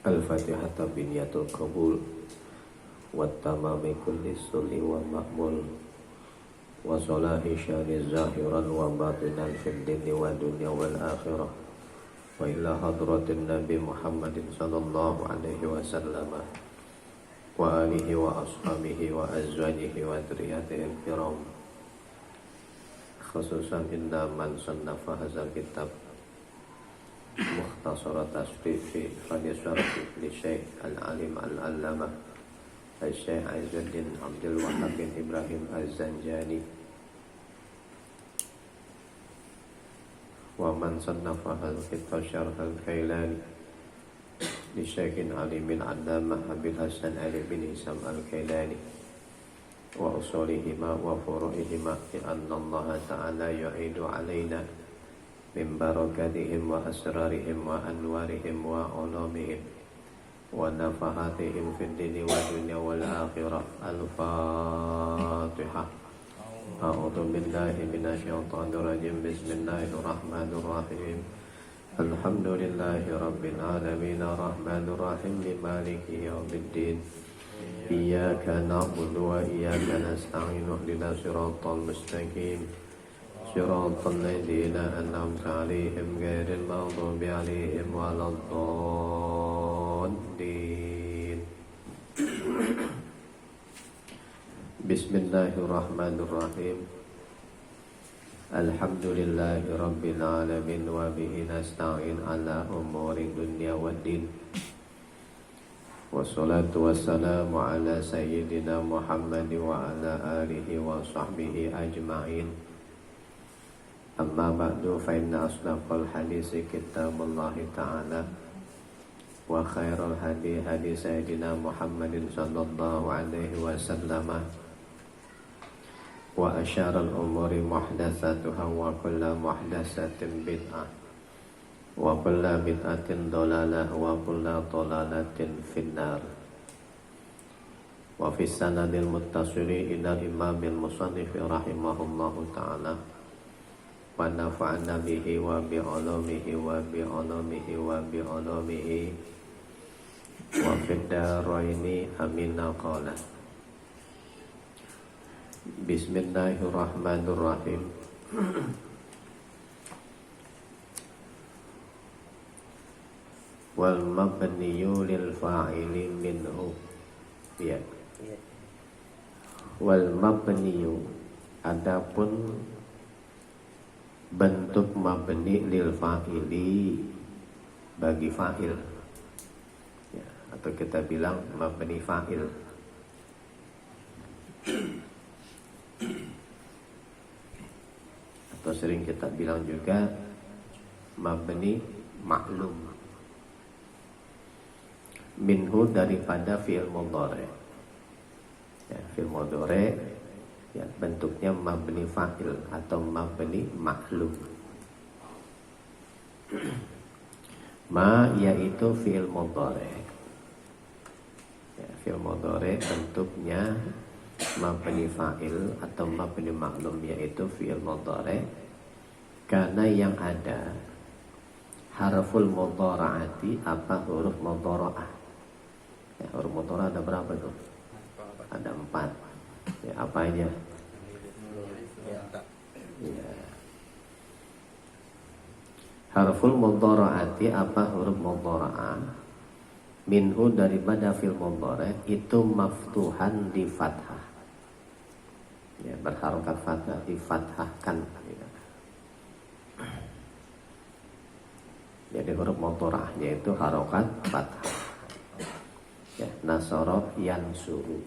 Al-Fatihah biniyatul qabul wa tamami kulli sulli wa ma'mul wa salahi syani zahiran wa batinan fid dini wa dunya wal akhirah wa ila hadratin Nabi Muhammadin sallallahu alaihi wasallam wa alihi wa ashabihi wa azwajihi wa dzurriyyatihi kiram, khususan inna man sannafa hadzal kitab Mukhtasarat Tasrif fi Fadisar li Syekh Al-Alim Al-Allamah Syekh Izzuddin Abdul Wahhab bin Ibrahim Az-Zanjani wa man sannafa al-kitab Syarh Al-Kailani li Syekh Alim Al-Allamah Abil Hasan Ali bin Hisam Al-Kailani wa usulihima wa furu'ihima bi anna Allah Ta'ala yu'idu alaina min barakatihim wa asrarihim wa anwarihim wa ulumihim wa nafahatihim fid dini wa dunya wal akhirah. Al-Fatihah. A'udzu billahi minasyaitonir rajim. Bismillahirrahmanir rahim. Alhamdulillahi rabbil alamin arrahmanir rahim maliki yaumiddin. Iyyaka na'budu wa iyyaka nasta'in ihdinas siratal mustaqim Siratal ladzina an'amta 'alaihim ghairil maghdubi 'alaihim waladdallin. Bismillahirrahmanirrahim. Alhamdulillahi rabbil alamin wa bihi nasta'in 'ala umuri dunya waddin. Wassalatu wassalamu 'ala sayyidina Muhammad wa 'ala alihi wa sahbihi ajma'in. Amma ba'du fa inna asdaqal hadisi kitabullah ta'ala wa khairal hadi hadi sayyidina Muhammadin sallallahu alaihi wasallam wa asyaral umuri muhdatsatuha wa kullu muhdatsatin bid'ah wa kullu bid'atin dhalalah wa kullu dhalalatin finnar. Wa fis sanadil muttasili ila imamil musannif rahimahullahu ta'ala wa nafa'na bihi wa bi ulumihi wa bi ulumihi wa bi ulumihi wa fid daraini amin. Qala Bismillahirrahmanirrahim. Wal mabniyu lil fa'ili minhu. Ya. Wal mabniyu, adapun bentuk mabni lil fa'ili bagi fa'il, ya, atau kita bilang mabni fa'il. Atau sering kita bilang juga mabni maklum. Minhu, daripada fi'il mudhari'. Ya, fi'il mudhari' ya, bentuknya mabni fa'il atau mabni maklum. Ma, yaitu fi'il mudhari'. Ya, fi'il mudhari' bentuknya mabni fa'il atau mabni maklum, yaitu fi'il mudhari'. Karena yang ada harful mudhara'ati, apa huruf mudhara'ah. Ya, huruf mudhara'ah ada berapa tuh? Ada 4. Ya, apa aja? Ya. Harful mudhara'ati, apa huruf mudhara'ah. Minhu, daripada fil mudhari', itu maftuhan di fathah. Ya, berharokat fathah, difathahkan. Ya. Jadi huruf mudhara'ahnya itu harokat fathah. Ya, nasara yansuru,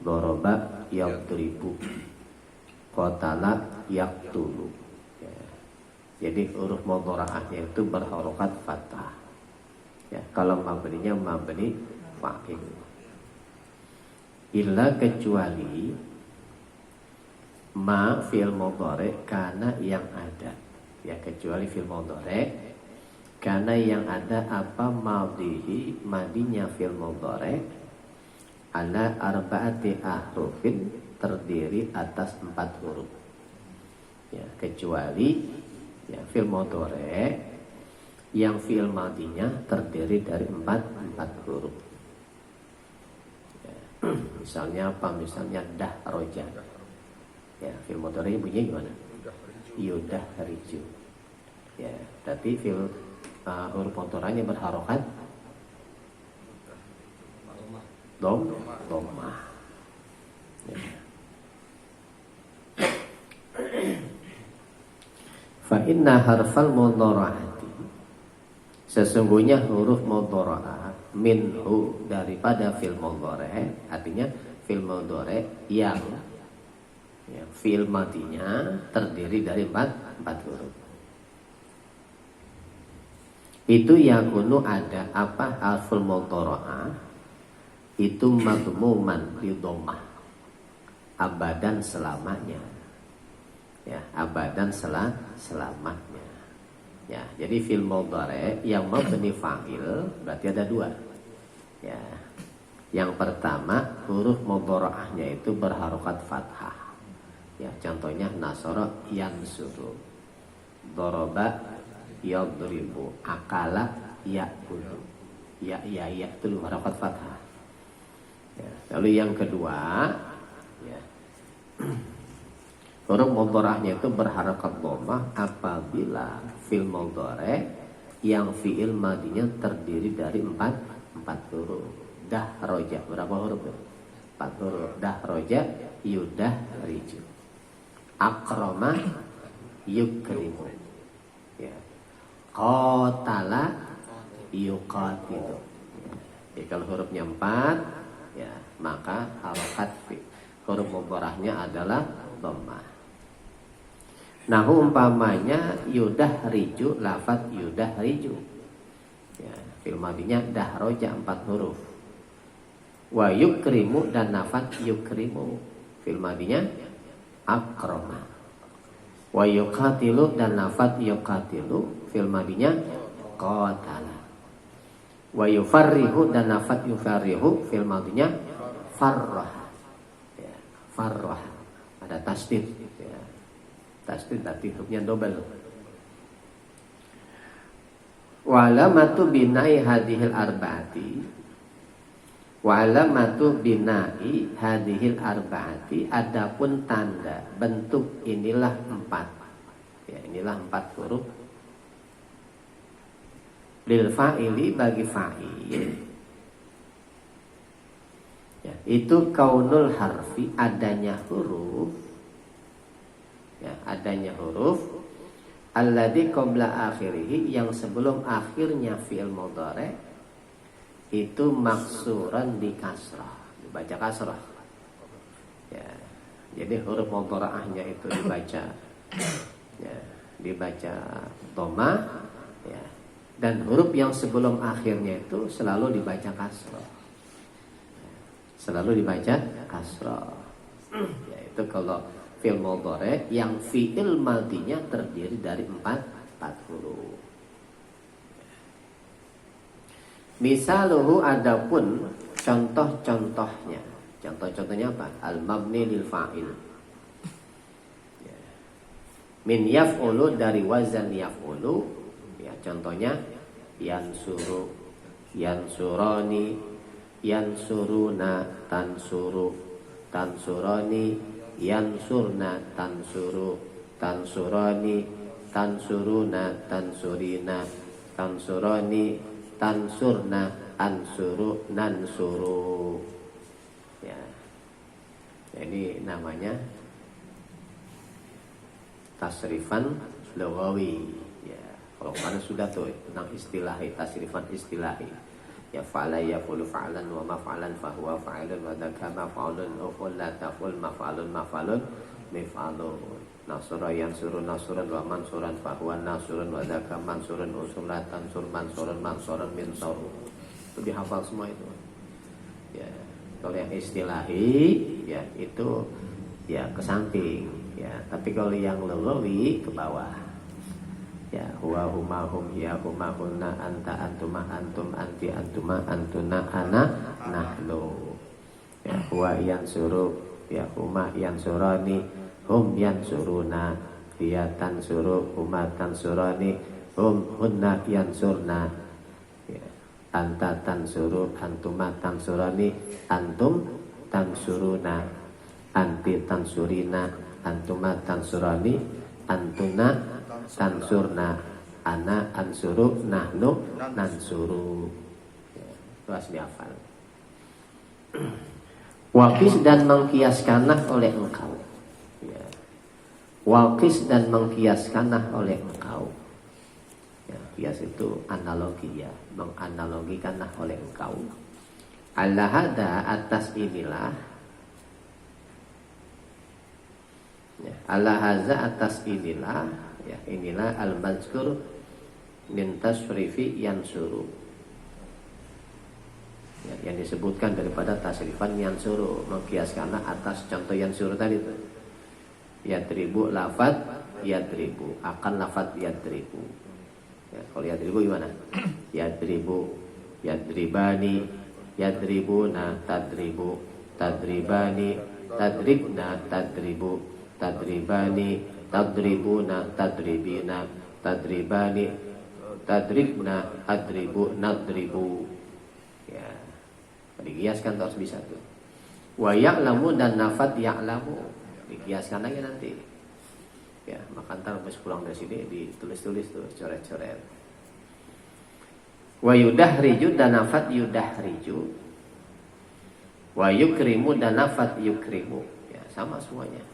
doroba yadribu, qatala yaqtulu. Ya. Jadi huruf mudhara'ahnya itu berharokat fathah. Ya, kalau mabninya mabni fa'il. Illa, kecuali ma fi'il mudhari' kana yang ada. Ya, kecuali fi'il mudhari' karena yang ada apa madhihi, madinya fi'il mudhari' ala arba'ati ahrufin, terdiri atas 4 huruf. Ya, kecuali ya, fi'il mudhari' yang fi'il madinya terdiri dari empat huruf. Ya. Misalnya apa? Misalnya dahroja. Ya, fi'il mudhari bunyi gimana? Yudahriju. Ya, berarti fi'il huruf mudhari'nya berharokat dhammah. Ya. Fa inna harfal mudhara'ati, sesungguhnya huruf mudhara'ah minhu daripada fil mudhari', artinya fil mudhari' yang fi'il madinya terdiri dari empat huruf. Itu yakunu ada apa harful mudhara'ah itu madmuman bi dhammah abadan selamanya. Ya, abadan selamanya. Ya, jadi fi'il mudhari' yang mabni fa'il berarti ada dua. Ya. Yang pertama huruf mudhara'ahnya itu berharokat fathah. Ya, contohnya nasara yansuru, daraba yadribu, akala ya'kulu. Ya itu harokat fathah. Ya, lalu yang kedua, ya. Huruf mudhara'ahnya itu berharokat dhammah apabila fi'il mudhari' yang fi'il madinya terdiri dari empat huruf. Dahroja, berapa huruf? 4 huruf. Dahroja yudahriju, akrama yukrimu, ya. Qatala yuqatilu. Ya, kalau hurufnya 4, ya, maka harokat huruf mudhara'ahnya adalah dhammah. Nah, umpamanya yudahriju, lafaz yudahriju, ya, fi'il madinya dahroja 4 huruf. Wa yukrimu dan lafaz yukrimu, fi'il madinya akrama. Wa yuqatilu dan lafaz yuqatilu, fi'il madinya qatala. Wa yufarrihu dan lafaz yufarrihu, fi'il madinya farraha. Ya, farraha. Ada tasdid, ya. Tasdid berarti hurufnya double. Wa alamatu binai hadhil arba'ati, wa alamatu binai hadhil arba'ati, adapun tanda bentuk inilah 4. Ya, inilah 4 huruf. Lil fa'ili, bagi fa'il. Ya, itu kaunul harfi, adanya huruf. Ya, adanya huruf alladzi qabla akhirih, yang sebelum akhirnya fi'il mudhari' itu maksuran di kasrah, dibaca kasrah. Ya, jadi huruf mudhara'ahnya itu dibaca ya, dibaca dhammah, ya. Dan huruf yang sebelum akhirnya itu selalu dibaca kasrah. Selalu dibaca kasrah. Ya, itu kalau fi'il mudhari' yang fi'il madinya terdiri dari 4 huruf. Misaluhu, adapun contoh-contohnya. Contoh-contohnya apa? Al-mabni lil fa'il. Ya. Min yaf'ulu, dari wazan yaf'ulu. Ya, contohnya yansuru, yansurani, yansuruna, tansuru, tansurani, yansurna, tansuru, tansurani, tansuruna, tansurina, tansurani, tansurna, ansuru, nansuru. Ya. Ini namanya tasrifan lughawi. Ya, kalau kemarin sudah tuh tentang istilahi, tasrifan istilahi. Ya, fa'ala yaqulu fa'lan wa maf'alan fa huwa fa'ilun wa dzaka maf'ulun uful la taqul maf'alun maf'alun mif'alun. Nasura yansurun nasuran wa mansuran fa huwa nasurun wa dzaka mansurun usul la tansur mansurun mansurun minsur. Itu dihafal semua itu. Ya, kalau yang istilahi ya itu ya ke samping ya, tapi kalau yang lughawi ke bawah. Ya, huwa huma hum ya huma hunna anta antuma antum anti antuma antuna ana nahnu. Ya, huwa yansuru, ya huma yansurani, hum yansuruna, hiya tansuru, huma tansurani, hunna yansurna, ya. Anta tansuru, antuma tansurani, antum tansuruna, anti tansurina, antuma tansurani, antuna tansurna, ana ansuru, nahnu nansuru. Ya, itu harus dihafal. Waqis dan mengkiaskanlah oleh engkau, ya. Waqis dan mengkiaskanlah oleh engkau, ya. Kias itu analogi, ya. Menganalogikanlah oleh engkau. Ala hada, atas inilah, ya. Ala haza, atas inilah, ya. Inilah al-mazkur min tasrifi yansuru, ya, yang disebutkan daripada tasrifan yansuru, mengkiaskanlah atas contoh yansuru tadi itu. Yadribu lafad yadribu, akan lafad yadribu, ya, kalau yadribu gimana? Yadribu, yadribani, yadribuna, tadribu, tadribani, tadribna, tadribu, tadribani, tadribuna, tadribina, tadribani, tadribna, adribu, nadribu, ya. Dikiaskan harus bisa tuh. Wa ya'lamu dan nafat ya'lamu, dikiaskan lagi nanti. Ya, maka ntar habis pulang dari sini ditulis-tulis tuh, coret-coret. Wa yudahriju dan nafat yudahriju. Wa yukrimu dan nafat yukrimu. Ya, sama semuanya.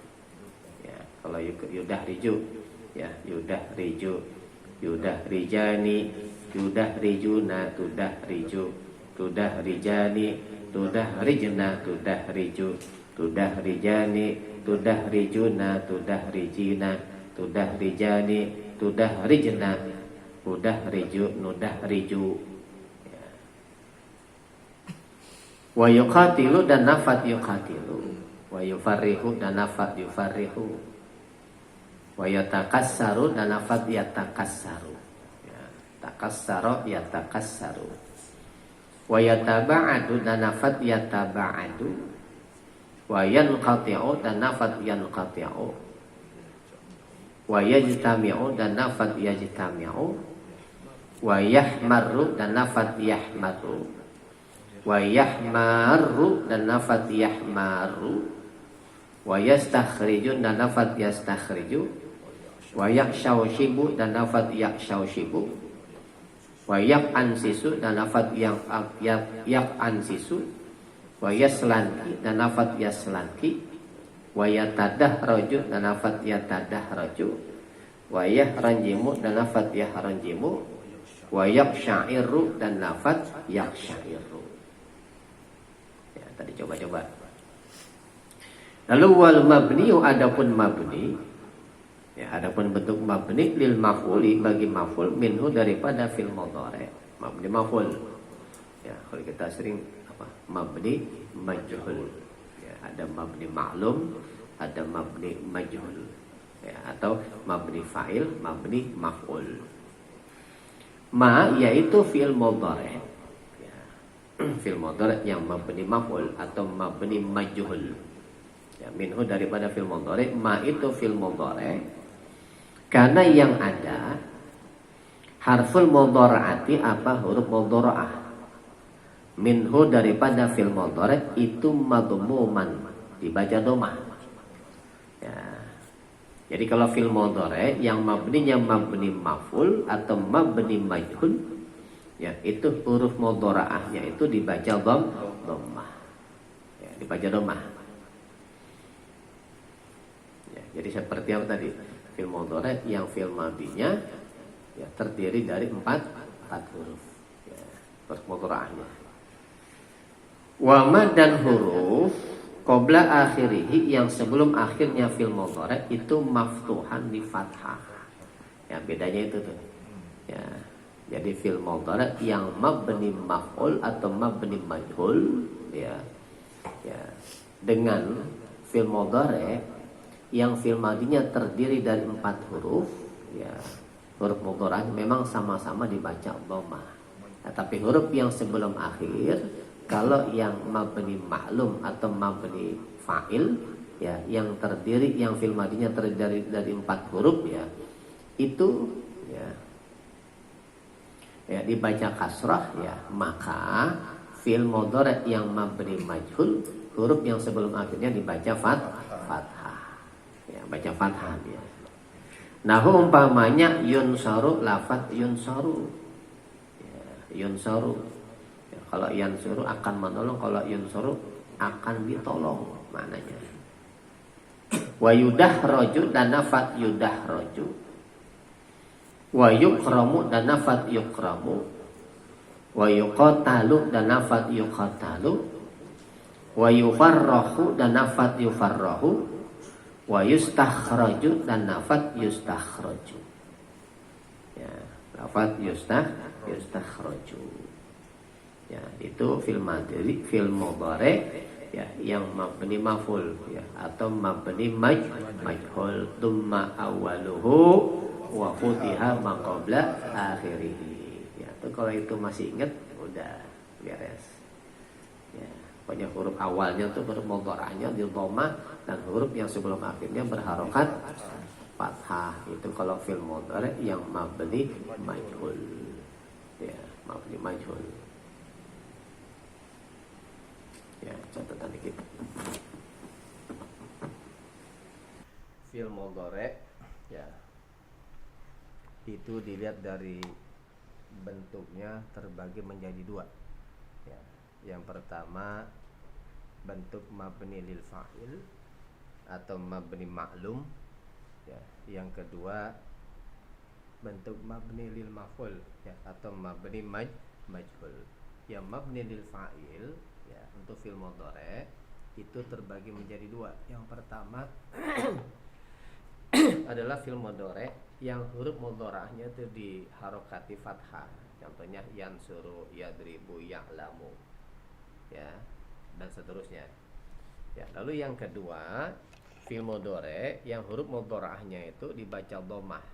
Ya, kalau yudahriju, ya, yudahriju, yudahrijani, yudahrijuna, tudahriju, tudahrijani, tudahrijna, tudahriju, tudahrijani, tudahrijuna, tudahrijina, tudahrijani, tudahrijna, udahriju, nudahriju, ya. Wa yuqatilu dan nafat yuqatilu, wa yufarrihu dan nafat yufarrihu, wa yatakassaru dan nafat yatakassaru, ya. Takassara yatakassaru, wa yataba'adu dan nafat yataba'adu, wa yanqati'u dan nafat yanqati'u, wa yajtami'u dan nafat yajtami'u, wa yahmaru dan nafat yahmaru, wa yahmaru dan nafat yahmaru, wa yastakhriju dan nafat yastakhriju, wa yakshawshibu dan nafat yakshawshibu, wa yakansisu dan nafat yakansisu, wa yaslanki dan nafat yaslanki, wa yatadahraju dan nafat yatadahraju, wa yahranjimu dan nafat yahranjimu, wa yakshairu dan nafat yakshairu. Ya, tadi coba-coba. Lalu wal mabniu, adapun mabni, ya, adapun bentuk mabni lil maf'uli, bagi maf'ul, minhu daripada fil mudhari'. Mabni maf'ul. Ya, kalau kita sering apa? Mabni majhul. Ya, ada mabni ma'lum, ada mabni majhul. Ya, atau mabni fa'il, mabni maf'ul. Ma yaitu fil mudhari'. Ya, fil mudhari' yang mabni maf'ul atau mabni majhul. Ya, minhu daripada fil mudhari', ma itu fil mudhari'. Karena yang ada harful mudhara'ati, apa huruf mudhara'ah, minhu daripada fil mudhari' itu madmuman, dibaca dhammah. Ya. Jadi kalau fil mudhari' yang mabninya mabni maf'ul atau mabni majhul, ya, itu huruf mudhara'ahnya itu dibaca dhammah. Ya, dibaca dhammah. Ya, jadi seperti apa tadi? Fil mudhari' yang fil madinya, ya, terdiri dari empat huruf, ya, huruf mudhara'ahnya. Wa ma dan huruf qabla akhirih yang sebelum akhirnya fil mudhari' itu maftuhan di fathah. Ya, bedanya itu tuh. Ya, jadi fil mudhari' yang mabni maf'ul atau mabni majhul, ya, ya, dengan fil mudhari' yang fil madinya terdiri dari empat huruf, ya, huruf mudhari' memang sama-sama dibaca dhammah. Nah, tapi huruf yang sebelum akhir, kalau yang mabni ma'lum atau mabni fa'il, ya, yang terdiri, yang fil madinya terdiri dari empat huruf, ya, itu, ya, ya dibaca kasrah ya, maka fi'il mudhari yang mabni majhul huruf yang sebelum akhirnya dibaca fathah. Ya, baca fathah dia. Nah, umpamanya yunsaru, lafaz yunsaru. Ya, yunsaru. Ya, kalau yansuru akan menolong, kalau yunsaru akan ditolong maknanya. Wa yudahraju dan nafat yudahraju. Wa yukramu dan nafat yukramu. Wa yuqatalu dan nafat yuqatalu. Wa yufarrahu dan nafat yufarrahu. Wa yustakhraju dan nafat yustakhraju. Ya, nafat yustakhraju. Ya, itu fil mudhari ya, yang mabni maf'ul ya, atau mabni majhul tsumma awwaluhu wa futiha ma qabla akhirih. Ya, itu kalau itu masih ingat udah beres. Ya, pokoknya huruf awalnya tuh huruf mudhari'nya di dhamma dan huruf yang sebelum akhirnya berharokat fathah. Itu kalau fil mudhari yang mabni majhul. Ya, mabni majhul. Ya, catatan dikit. Fi'il mudhari ya, itu dilihat dari bentuknya terbagi menjadi dua. Ya, yang pertama bentuk mabni lil fa'il atau mabni ma'lum. Ya, yang kedua bentuk mabni lil maf'ul ya, atau mabni majhul. Yang mabni lil fa'il ya, untuk fi'il mudhari itu terbagi menjadi dua. Yang pertama adalah fi'il mudhari yang huruf mudhari'nya itu diharokati fathah. Contohnya yansuru, yadribu, ya'lamu. Ya, dan seterusnya. Ya, lalu yang kedua, fi'il mudhari yang huruf mudhari'nya itu dibaca dhammah.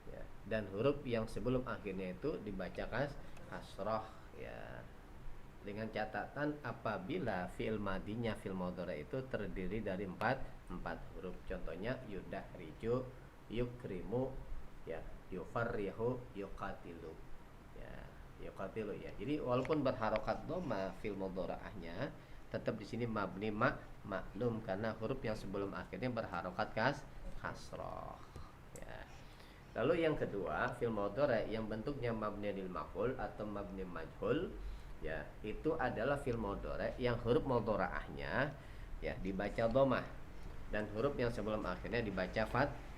Ya, dan huruf yang sebelum akhirnya itu dibaca kasrah ya. Dengan catatan apabila fi'il madinya fi'il mudhari itu terdiri dari empat huruf. Contohnya yudahriju, yukrimu, ya, yufarrihu, yuqatilu. Ya, yuqatilu ya. Jadi walaupun berharokat dhamma fi'il mudhari'nya, tetap di sini mabni maklum karena huruf yang sebelum akhirnya berharokat kasrah. Ya. Lalu yang kedua, fi'il mudhari yang bentuknya mabni lil maf'ul atau mabni majhul. Ya, itu adalah fi'il mudhari yang huruf mudhari'nya ya dibaca dhammah dan huruf yang sebelum akhirnya dibaca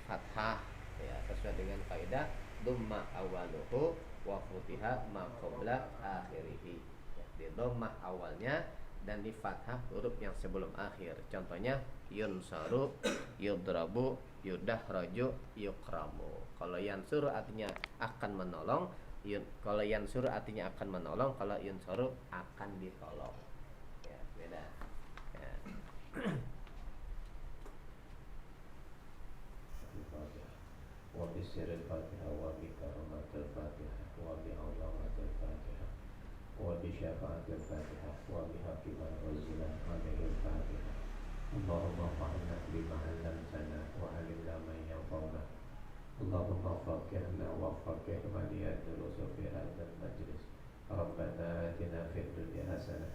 fathah ya, sesuai dengan kaidah dhamma awwaluhu wa futiha ma qabla akhirih. Ya, di dhammah awalnya dan di fathah huruf yang sebelum akhir. Contohnya yunsaru, yudrabu, yudahraju, yukramu. Kalau yansuru artinya akan menolong. Kalau yansur artinya akan menolong, kalau yunsaru akan ditolong. Ya, beda. Ya. Wa bi sirril Fatihah wa bi karamatil Fatihah wa bi awlamatil Fatihah wa bi syafaatil Fatihah wa bi haqqi man unzila alaihil Fatihah. Allahumma fa'alna bima 'allamtana wa 'allimna ma yanfa'una. Allahumma faqihna wa faqih man yadrusu fi hadzal majlis. Rabbana atina fid dunya hasanah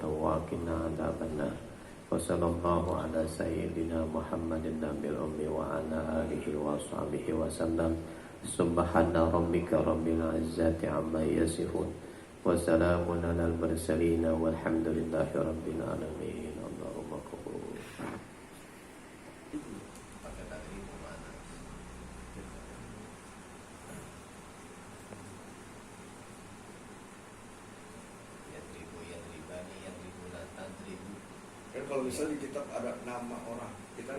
wa qina adzabannar. Wa sallallahu ala sayyidina Muhammadin nabil ummi wa ala alihi wa sahbihi wa sallam. Subhana rabbika rabbil izzati amma yasifun wa salamun alal mursalin walhamdulillahi rabbil alamin. Allahumma qabul. Kalau misalnya di kitab ada nama orang, kita